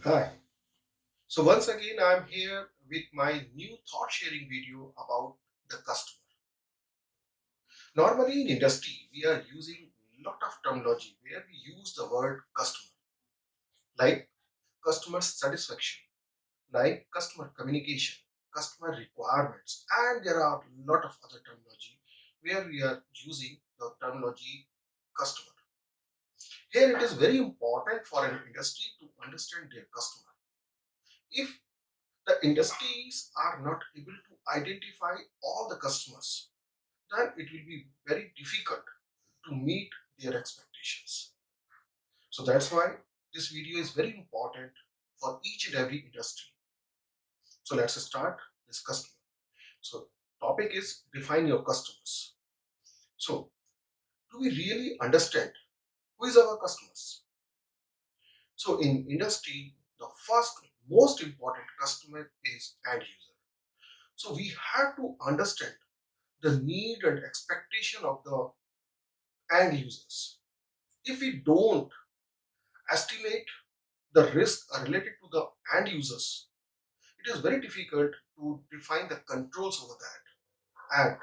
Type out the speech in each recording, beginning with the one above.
Hi. So once again, I'm here with my new thought sharing video about the customer. Normally in industry, we are using a lot of terminology where we use the word customer, like customer satisfaction, like customer communication, customer requirements, and there are a lot of other terminology where we are using the terminology customer. Here it is very important for an industry to understand their customer. If the industries are not able to identify all the customers, then it will be very difficult to meet their expectations. So that's why this video is very important for each and every industry. So let's start this customer. So topic is define your customers. So do we really understand who is our customers? So in industry, the first most important customer is end user. So we have to understand the need and expectation of the end users. If we don't estimate the risk related to the end users, it is very difficult to define the controls over that, and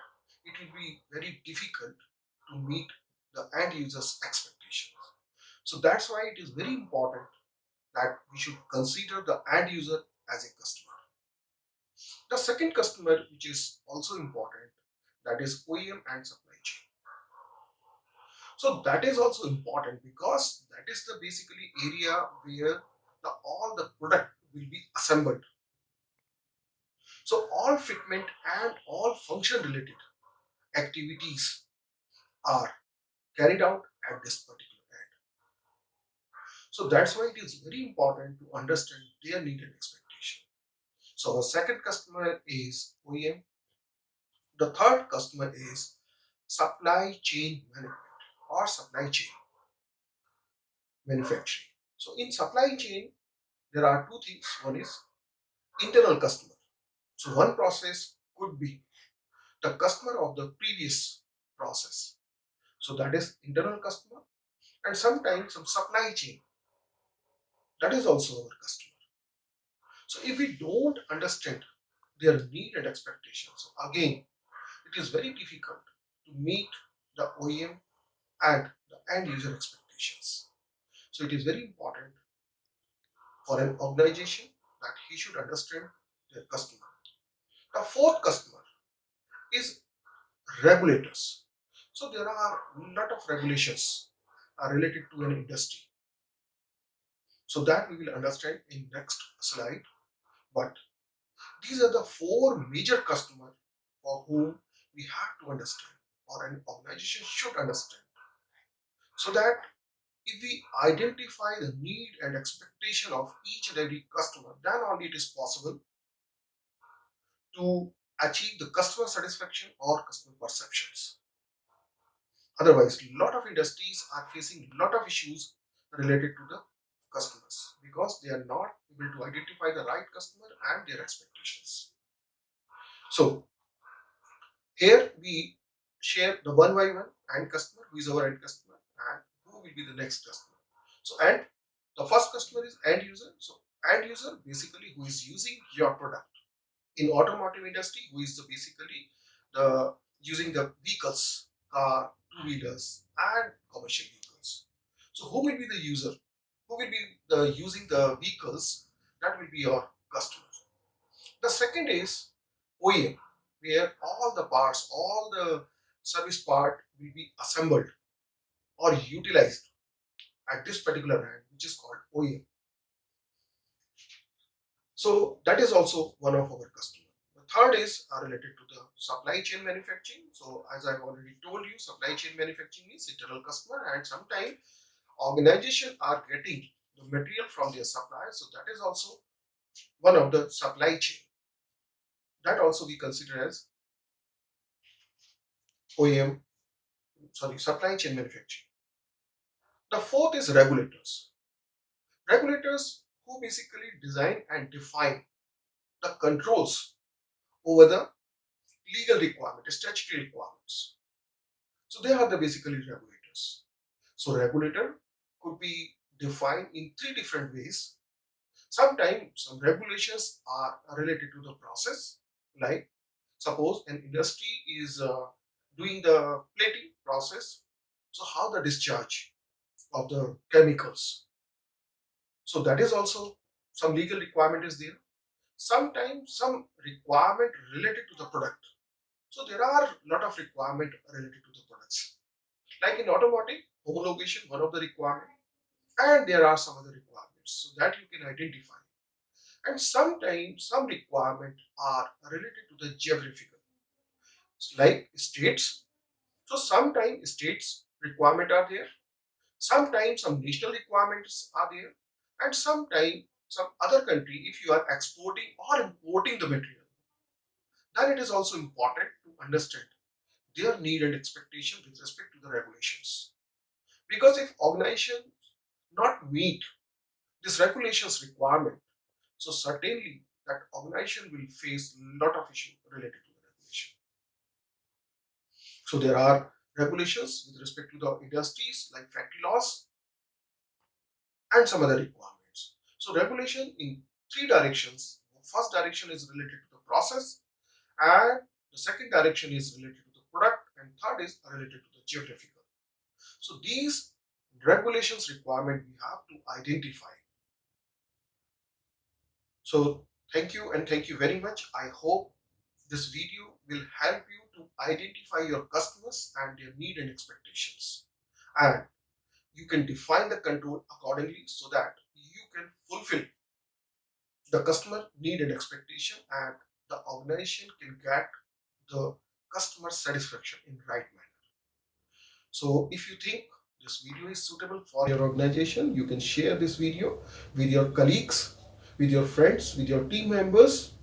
it will be very difficult to meet the end users' expectations. So that's why it is very important that we should consider the end user as a customer. The second customer, which is also important, that is OEM and supply chain. So that is also important because that is the basically area where all the product will be assembled. So all fitment and all function related activities are carried out at this particular end. So that's why it is very important to understand their need and expectation. So our second customer is OEM. The third customer is supply chain management or supply chain manufacturing. So in supply chain, there are two things. One is internal customer. So one process could be the customer of the previous process. So that is internal customer, and sometimes some supply chain, that is also our customer. So if we don't understand their need and expectations, so again, it is very difficult to meet the OEM and the end user expectations. So it is very important for an organization that he should understand their customer. The fourth customer is regulators. So there are a lot of regulations related to an industry. So that we will understand in next slide. But these are the four major customers for whom we have to understand, or an organization should understand, so that if we identify the need and expectation of each and every customer, then only it is possible to achieve the customer satisfaction or customer perceptions. Otherwise, a lot of industries are facing a lot of issues related to the customers because they are not able to identify the right customer and their expectations. So here we share the one by one end customer, who is our end customer, and who will be the next customer. So and the first customer is end user. So end user basically who is using your product. In automotive industry, who is the basically the using the vehicles, car, two-wheelers, and commercial vehicles. So who will be the user? Who will be the using the vehicles? That will be your customer. The second is OEM, where all the parts, all the service part will be assembled or utilized at this particular end, which is called OEM. So that is also one of our customers. The third is related to the supply chain manufacturing. So as I've already told you, supply chain manufacturing is internal customer, and sometimes organizations are getting the material from their suppliers. So that is also one of the supply chain. That also we consider as OEM, sorry, supply chain manufacturing. The fourth is regulators. Regulators who basically design and define the controls over the legal requirement, statutory requirements. So they are the basically regulators. So regulator could be defined in three different ways. Sometimes some regulations are related to the process, like suppose an industry is doing the plating process, so how the discharge of the chemicals. So that is also some legal requirement is there. Sometimes some requirement related to the product. So there are a lot of requirement related to the products. Like in automotive, homologation, one of the requirement, and there are some other requirements so that you can identify. And sometimes some requirement are related to the geographical, like states. So sometimes states requirement are there, sometimes some national requirements are there, and sometimes some other country, if you are exporting or importing the material, then it is also important to understand their need and expectation with respect to the regulations. Because if organization not meet this regulations requirement, so certainly that organization will face a lot of issue related to the regulation. So there are regulations with respect to the industries like factory laws and some other requirements. So regulation in three directions. First direction is related to the process, and the second direction is related to the product, and third is related to the geographical. So these regulations requirement we have to identify. So thank you and thank you very much. I hope this video will help you to identify your customers and their need and expectations. And you can define the control accordingly so that you can fulfill the customer need and expectation, and the organization can get the customer satisfaction in right manner. So if you think this video is suitable for your organization, you can share this video with your colleagues, with your friends, with your team members,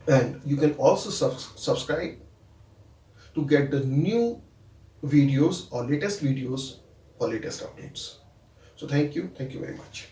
and you can also subscribe to get the new videos or latest videos or latest updates. So thank you very much.